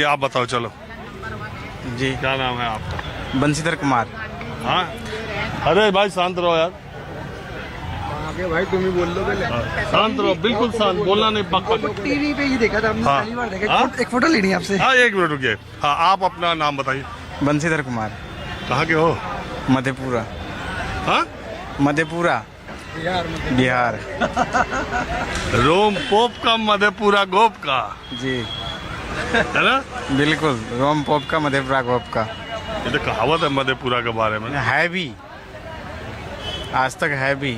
आप बताओ। चलो जी, क्या नाम है आपका? बंशीधर कुमार। हाँ, अरे भाई शांत रहो यार, आगे भाई तुम ही बोल लो पहले। शांत रहो, बिल्कुल शांत, बोलना नहीं, पक पक। टीवी पे ही देखा था हमने, हाँ। पहली बार देखा। हाँ? एक फोटो लेनी है आपसे। हाँ, एक मिनट रुकिए। हाँ, आप अपना नाम बताइए। बंशीधर कुमार, कहाँ के हो? मधेपुरा। हाँ, मधेपुरा, बिहार। रोम पोप का मधेपुरा गोप का, जी है ना? बिल्कुल, रोम पोप का मधेपुरा गोप का। ये तो कहावत है मधेपुरा के बारे में। है भी, आज तक है भी।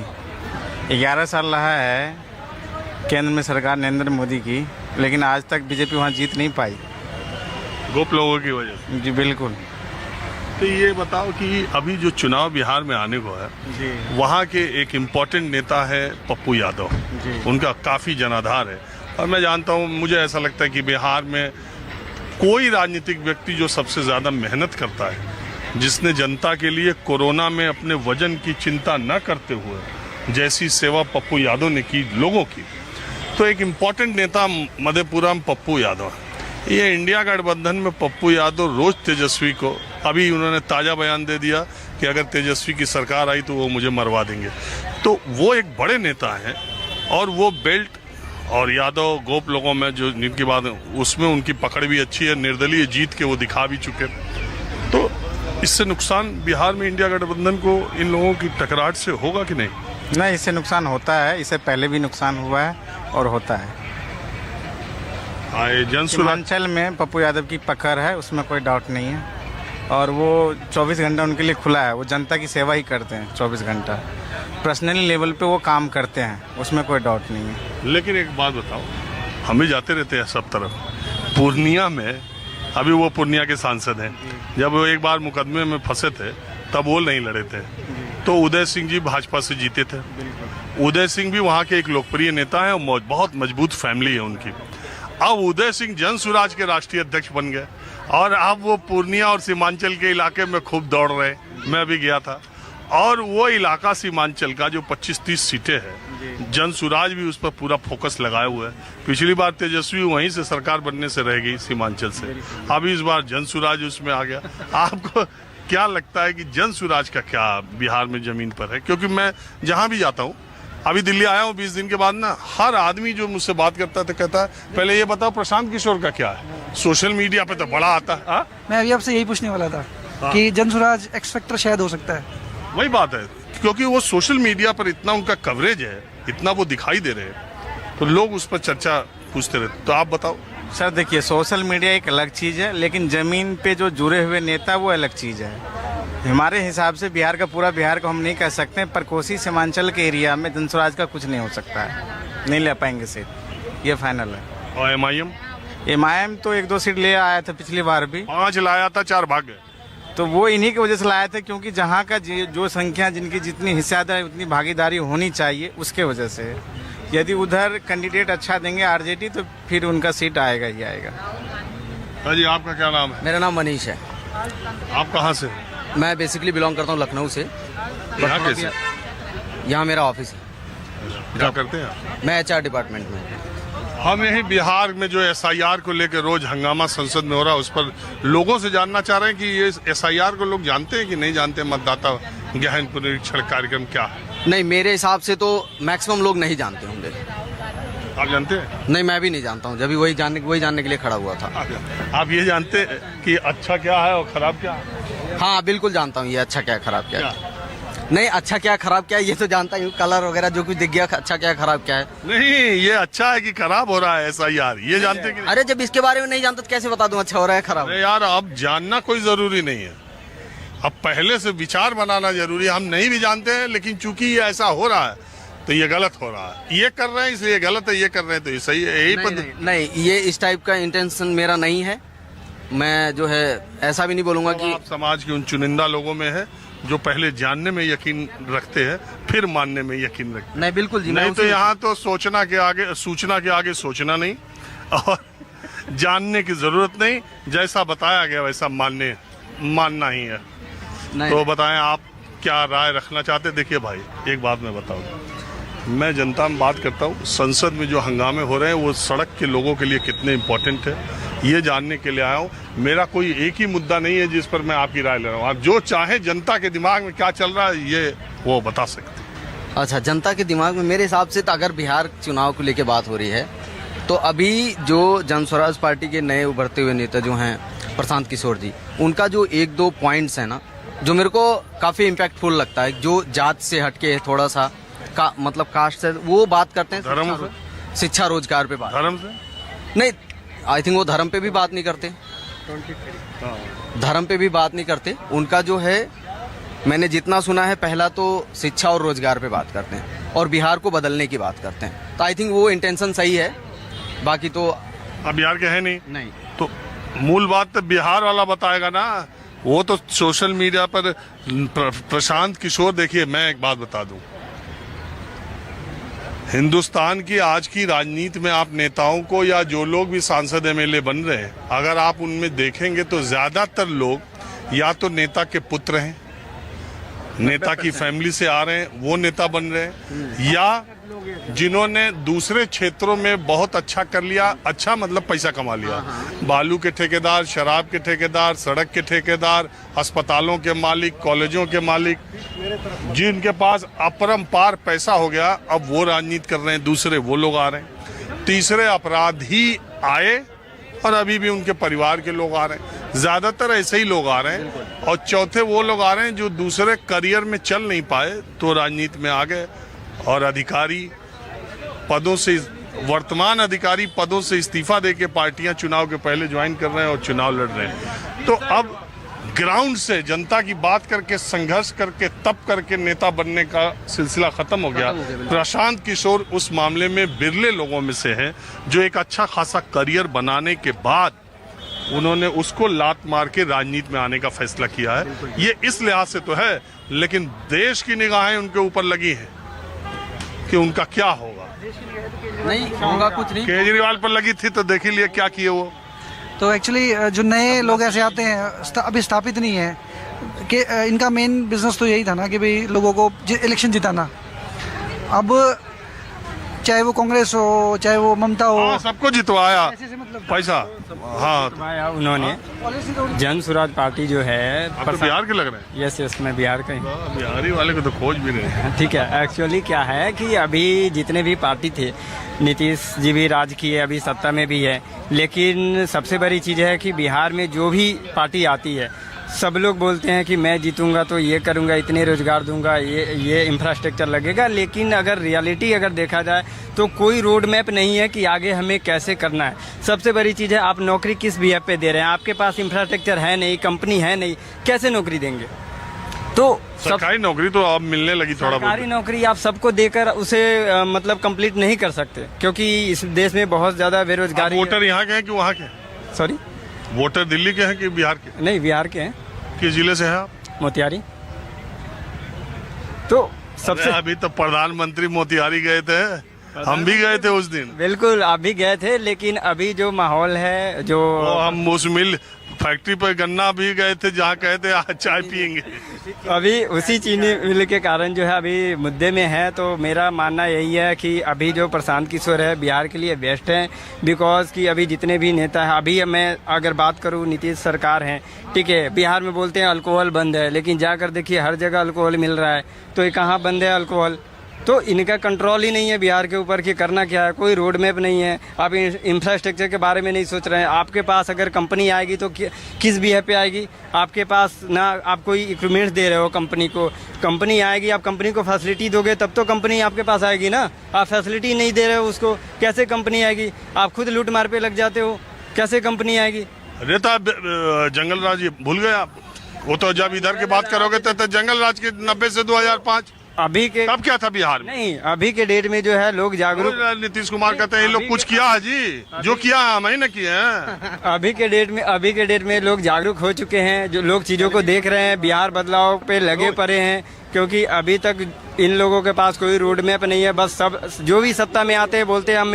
11 साल रहा है केंद्र में सरकार नरेंद्र मोदी की, लेकिन आज तक बीजेपी वहाँ जीत नहीं पाई। गोप लोगों की वजह से। जी बिल्कुल। तो ये बताओ कि अभी जो चुनाव बिहार में आने को है, जी वहाँ के एक इम्पोर्टेंट नेता है पप्पू यादव। जी। उनका काफ़ी जनाधार है, और मैं जानता हूँ, मुझे ऐसा लगता है कि बिहार में कोई राजनीतिक व्यक्ति जो सबसे ज़्यादा मेहनत करता है, जिसने जनता के लिए कोरोना में अपने वजन की चिंता न करते हुए जैसी सेवा पप्पू यादव ने की लोगों की, तो एक इम्पॉर्टेंट नेता मधेपुरा में पप्पू यादव है। ये इंडिया गठबंधन में पप्पू यादव रोज तेजस्वी को, अभी उन्होंने ताज़ा बयान दे दिया कि अगर तेजस्वी की सरकार आई तो वो मुझे मरवा देंगे। तो वो एक बड़े नेता हैं, और वो बेल्ट और यादव गोप लोगों में जो जिनकी बात है उसमें उनकी पकड़ भी अच्छी है, निर्दलीय जीत के वो दिखा भी चुके। तो इससे नुकसान बिहार में इंडिया गठबंधन को इन लोगों की टकराहट से होगा कि नहीं? नहीं, इससे नुकसान होता है, इससे पहले भी नुकसान हुआ है और होता है। सीमांचल में पप्पू यादव की पकड़ है, उसमें कोई डाउट नहीं है, और वो 24 घंटा उनके लिए खुला है। वो जनता की सेवा ही करते हैं 24 घंटा। पर्सनली लेवल पे वो काम करते हैं, उसमें कोई डाउट नहीं है। लेकिन एक बात बताओ, हम भी जाते रहते हैं सब तरफ। पूर्णिया में, अभी वो पूर्णिया के सांसद हैं, जब वो एक बार मुकदमे में फंसे थे तब वो नहीं लड़े थे, तो उदय सिंह जी भाजपा से जीते थे। उदय सिंह भी वहाँ के एक लोकप्रिय नेता है, और बहुत मजबूत फैमिली है उनकी। अब उदय सिंह जन स्वराज के राष्ट्रीय अध्यक्ष बन गए, और अब वो पूर्णिया और सीमांचल के इलाके में खूब दौड़ रहे। मैं भी गया था, और वो इलाका सीमांचल का जो 25-30 सीटें हैं, जन स्वराज भी उस पर पूरा फोकस लगाए हुए है। पिछली बार तेजस्वी वहीं से सरकार बनने से रह गई सीमांचल से, अभी इस बार जन स्वराज उसमें आ गया। आपको क्या लगता है कि जन स्वराज का क्या बिहार में जमीन पर है? क्योंकि मैं जहाँ भी जाता हूँ, अभी दिल्ली आया हूँ 20 दिन के बाद ना, हर आदमी जो मुझसे बात करता है तो कहता है पहले ये बताओ प्रशांत किशोर का क्या है। सोशल मीडिया पे तो बड़ा आता है। मैं अभी आपसे यही पूछने वाला था कि जन स्वराज एक्स फैक्टर शायद हो सकता है। वही बात है, क्योंकि वो सोशल मीडिया पर इतना उनका कवरेज है, इतना वो दिखाई दे रहे हैं, तो लोग उस पर चर्चा पूछते रहते। तो आप बताओ। सर देखिए, सोशल मीडिया एक अलग चीज़ है, लेकिन ज़मीन पे जो जुड़े हुए नेता वो अलग चीज़ है। हमारे हिसाब से बिहार का, पूरा बिहार को हम नहीं कह सकते, पर कोसी सीमांचल के एरिया में जन स्वराज का कुछ नहीं हो सकता है, नहीं ले पाएंगे सीट, ये फाइनल है। और एमआईएम तो 1-2 सीट ले आया था पिछली बार भी, 5 लाया था, 4 भाग गए। तो वो इन्हीं की वजह से लाया था, क्योंकि जहाँ का जो संख्या, जिनकी जितनी हिस्सेदारी उतनी भागीदारी होनी चाहिए, उसके वजह से। यदि उधर कैंडिडेट अच्छा देंगे आरजेडी, तो फिर उनका सीट आएगा ही आएगा। जी, आपका क्या नाम है? मेरा नाम मनीष है। आप कहाँ से? मैं बेसिकली बिलोंग करता हूँ लखनऊ से। यहाँ कैसे? यहाँ मेरा ऑफिस है। क्या करते हैं आप? मैं एचआर डिपार्टमेंट में। हम यही बिहार में जो एसआईआर को लेकर रोज हंगामा संसद में हो रहा है, उस पर लोगों से जानना चाह रहे हैं कि ये एसआईआर को लोग जानते हैं कि नहीं जानते, मतदाता गहन पुनरीक्षण कार्यक्रम क्या है? नहीं, मेरे हिसाब से तो मैक्सिमम लोग नहीं जानते होंगे। आप जानते हैं? नहीं, मैं भी नहीं जानता हूँ, जब भी वही जानने के लिए खड़ा हुआ था। आप ये जानते हैं कि अच्छा क्या है और खराब क्या है? हाँ, बिल्कुल जानता हूँ ये अच्छा क्या है खराब क्या है। नहीं, अच्छा क्या खराब क्या है ये तो जानता हूँ, कलर वगैरह जो कुछ दिख गया, अच्छा क्या है खराब क्या है। नहीं, ये अच्छा है कि खराब हो रहा है एसआईआर, ये जानते हैं कि नहीं? अरे जब इसके बारे में नहीं जानता तो कैसे बता दूं अच्छा हो रहा है खराब? अरे यार, अब जानना कोई जरूरी नहीं है, अब पहले से विचार बनाना जरूरी है। हम नहीं भी जानते हैं, लेकिन चूंकि ये ऐसा हो रहा है तो ये गलत हो रहा है, ये कर रहे हैं इसलिए गलत है, ये कर रहे हैं तो ये सही है। यही नहीं, ये इस टाइप का इंटेंशन मेरा नहीं है। मैं जो है ऐसा भी नहीं बोलूंगा कि आप समाज के उन चुनिंदा लोगों में है जो पहले जानने में यकीन रखते हैं, फिर मानने में यकीन रखते हैं। नहीं, बिल्कुल जी, नहीं तो यहाँ तो सूचना के आगे सोचना नहीं, और जानने की जरूरत नहीं, जैसा बताया गया वैसा मानना ही है। तो बताएं आप क्या राय रखना चाहते? देखिए भाई, एक बात मैं बताऊँ, मैं जनता में बात करता हूँ। संसद में जो हंगामे हो रहे हैं वो सड़क के लोगों के लिए कितने इम्पोर्टेंट है ये जानने के लिए आया हूँ। मेरा कोई एक ही मुद्दा नहीं है जिस पर मैं आपकी राय ले रहा हूँ। आप जो चाहे जनता के दिमाग में क्या चल रहा है ये वो बता सकते हैं। अच्छा, जनता के दिमाग में मेरे हिसाब से तो अगर बिहार चुनाव को लेके बात हो रही है तो अभी जो जन स्वराज पार्टी के नए उभरते हुए नेता जो हैं प्रशांत किशोर जी, उनका जो एक दो पॉइंट्स है ना जो मेरे को काफ़ी इम्पैक्टफुल लगता है, जो जात से हटके थोड़ा सा मतलब कास्ट से वो बात करते हैं, धर्म से, शिक्षा रोजगार पे बात, धर्म से नहीं आई थिंक वो धर्म पे भी बात नहीं करते, धर्म पे भी बात नहीं करते। उनका जो है मैंने जितना सुना है पहला तो शिक्षा और रोजगार पे बात करते हैं और बिहार को बदलने की बात करते हैं। तो आई थिंक वो इंटेंशन सही है, बाकी तो अब बिहार के है नहीं। तो मूल बात तो बिहार वाला बताएगा ना। वो तो सोशल मीडिया पर प्रशांत किशोर, देखिए मैं एक बात बता दूं, हिंदुस्तान की आज की राजनीति में आप नेताओं को या जो लोग भी सांसद एमएलए बन रहे हैं, अगर आप उनमें देखेंगे तो ज्यादातर लोग या तो नेता के पुत्र हैं, नेता की फैमिली से आ रहे हैं वो नेता बन रहे हैं, या जिन्होंने दूसरे क्षेत्रों में बहुत अच्छा कर लिया, अच्छा मतलब पैसा कमा लिया, बालू के ठेकेदार, शराब के ठेकेदार, सड़क के ठेकेदार, अस्पतालों के मालिक, कॉलेजों के मालिक, जिनके पास अपरंपार पैसा हो गया, अब वो राजनीति कर रहे हैं, दूसरे वो लोग आ रहे हैं, तीसरे अपराधी आए और अभी भी उनके परिवार के लोग आ रहे हैं, ज्यादातर ऐसे ही लोग आ रहे हैं, और चौथे वो लोग आ रहे हैं जो दूसरे करियर में चल नहीं पाए तो राजनीति में आ गए और अधिकारी पदों से, वर्तमान अधिकारी पदों से इस्तीफा देके पार्टियां चुनाव के पहले ज्वाइन कर रहे हैं और चुनाव लड़ रहे हैं। तो अब ग्राउंड से जनता की बात करके, संघर्ष करके, तप करके नेता बनने का सिलसिला खत्म हो गया। प्रशांत किशोर उस मामले में बिरले लोगों में से हैं जो एक अच्छा खासा करियर बनाने के बाद उन्होंने उसको लात मार के राजनीति में आने का फैसला किया है। ये इस लिहाज से तो है, लेकिन देश की निगाहें उनके ऊपर लगी हैं कि उनका क्या होगा। नहीं होगा कुछ नहीं। केजरीवाल पर लगी थी तो देख ही लिया क्या किए वो। तो एक्चुअली जो नए लोग ऐसे आते हैं अभी स्थापित नहीं है कि इनका मेन बिजनेस तो यही था ना कि भाई लोगों को इलेक्शन जिताना। अब चाहे वो कांग्रेस हो चाहे वो ममता हो, हाँ, सबको जितवाया मतलब पैसा। हाँ जितवाया उन्होंने। जन स्वराज पार्टी जो है आप तो बिहार के लग रहे हैं। यस मैं बिहार का ही। बिहारी वाले को तो खोज भी रहे हैं। ठीक है, एक्चुअली क्या है कि अभी जितने भी पार्टी थे, नीतीश जी भी राज किए, अभी सत्ता में भी है, लेकिन सबसे बड़ी चीज़ है कि बिहार में जो भी पार्टी आती है सब लोग बोलते हैं कि मैं जीतूंगा तो ये करूंगा, इतने रोजगार दूंगा, ये इंफ्रास्ट्रक्चर लगेगा, लेकिन अगर रियलिटी अगर देखा जाए तो कोई रोड मैप नहीं है कि आगे हमें कैसे करना है। सबसे बड़ी चीज़ है आप नौकरी किस बीएफ पे दे रहे हैं, आपके पास इंफ्रास्ट्रक्चर है नहीं, कंपनी है नहीं, कैसे नौकरी देंगे। तो सरकारी नौकरी तो अब मिलने लगी थोड़ा बहुत। सरकारी नौकरी आप सबको देकर उसे मतलब कंप्लीट नहीं कर सकते, क्योंकि इस देश में बहुत ज्यादा बेरोजगारी। वोटर यहाँ के हैं कि वहाँ के? सॉरी, वोटर दिल्ली के हैं कि बिहार के? नहीं, बिहार के हैं। किस जिले से हैं आप? मोतिहारी। तो सबसे अभी तो प्रधानमंत्री मोतिहारी गए थे, हम भी गए थे उस दिन। बिल्कुल आप भी गए थे, लेकिन अभी जो माहौल है जो हम उस मिल फैक्ट्री पर गन्ना भी गए थे जहाँ कहे थे आज चाय पियेंगे। अभी उसी चीनी मिल के कारण जो है अभी मुद्दे में है। तो मेरा मानना यही है कि अभी जो प्रशांत किशोर है बिहार के लिए बेस्ट है, बिकॉज कि अभी जितने भी नेता हैं, अभी मैं अगर बात करूँ नीतीश सरकार है, ठीक है, बिहार में बोलते हैं अल्कोहल बंद है, लेकिन जाकर देखिए हर जगह अल्कोहल मिल रहा है, तो ये कहाँ बंद है अल्कोहल। तो इनका कंट्रोल ही नहीं है बिहार के ऊपर कि करना क्या है, कोई रोड मैप नहीं है। आप इंफ्रास्ट्रक्चर के बारे में नहीं सोच रहे हैं। आपके पास अगर कंपनी आएगी तो किस बीएफ पे आएगी, आपके पास ना आप कोई इक्विपमेंट्स दे रहे हो कंपनी को, कंपनी आएगी आप कंपनी को फैसिलिटी दोगे तब तो कंपनी आपके पास आएगी ना। आप फैसिलिटी नहीं दे रहे हो उसको, कैसे कंपनी आएगी। आप खुद लूट मार पे लग जाते हो, कैसे कंपनी आएगी। रेता जंगल राज भूल गए आप? वो तो जब इधर की बात करोगे तो जंगल राज के 90 से 2005 अभी के तब क्या था बिहार में? नहीं, अभी के डेट में जो है लोग जागरूक। नीतीश कुमार कहते हैं ये लोग कुछ किया है जी, जो किया है हम ही न किए हैं। अभी के डेट में लोग जागरूक हो चुके हैं, जो लोग चीजों को देख रहे हैं, बिहार बदलाव पे लगे पड़े हैं, क्योंकि अभी तक इन लोगों के पास कोई रोड मैप नहीं है। बस सब जो भी सत्ता में आते हैं बोलते हैं हम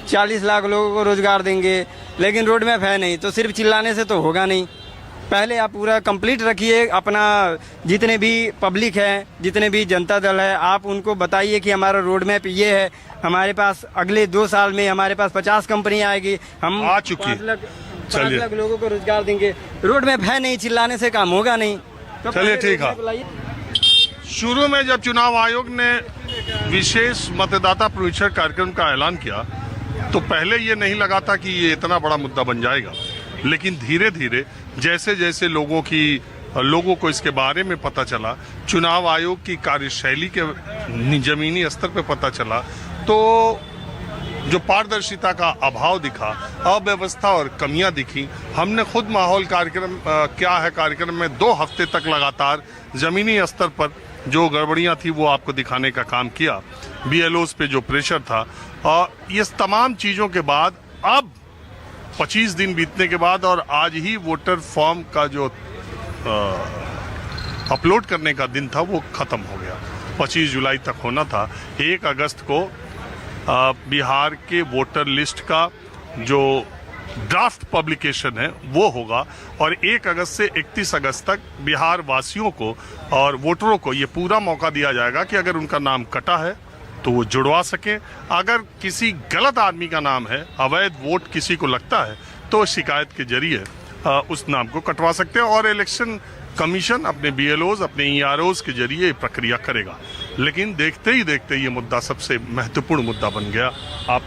40 लाख लोगों को रोजगार देंगे, लेकिन रोड मैप है नहीं, तो सिर्फ चिल्लाने से तो होगा नहीं। पहले आप पूरा कंप्लीट रखिए अपना, जितने भी पब्लिक है, जितने भी जनता दल है, आप उनको बताइए कि हमारा रोड मैप ये है, हमारे पास अगले 2 साल में हमारे पास 50 कंपनियां आएगी, हम आ चुकी 5 लाख लोगों को रोजगार देंगे। रोड मैप है नहीं, चिल्लाने से काम होगा नहीं। तो चलिए, ठीक है। बुलाइए। शुरू में जब चुनाव आयोग ने विशेष मतदाता पुनरीक्षण कार्यक्रम का ऐलान किया तो पहले ये नहीं लगा था कि ये इतना बड़ा मुद्दा बन जाएगा, लेकिन धीरे धीरे जैसे जैसे लोगों को इसके बारे में पता चला, चुनाव आयोग की कार्यशैली के जमीनी स्तर पे पता चला, तो जो पारदर्शिता का अभाव दिखा, अव्यवस्था और कमियां दिखी, हमने खुद माहौल कार्यक्रम क्या है कार्यक्रम में 2 हफ्ते तक लगातार जमीनी स्तर पर जो गड़बड़ियां थी वो आपको दिखाने का काम किया। बीएलओस पे जो प्रेशर था, और ये तमाम चीजों के बाद अब 25 दिन बीतने के बाद और आज ही वोटर फॉर्म का जो अपलोड करने का दिन था वो खत्म हो गया। 25 जुलाई तक होना था। 1 अगस्त को बिहार के वोटर लिस्ट का जो ड्राफ्ट पब्लिकेशन है वो होगा, और 1 अगस्त से 31 अगस्त तक बिहार वासियों को और वोटरों को ये पूरा मौका दिया जाएगा कि अगर उनका नाम कटा है तो वो जुड़वा सकें। अगर किसी गलत आदमी का नाम है, अवैध वोट किसी को लगता है, तो शिकायत के जरिए उस नाम को कटवा सकते हैं, और इलेक्शन कमीशन अपने बीएलओज, अपने ईआरओज के जरिए प्रक्रिया करेगा। लेकिन देखते ही देखते ये मुद्दा सबसे महत्वपूर्ण मुद्दा बन गया। आप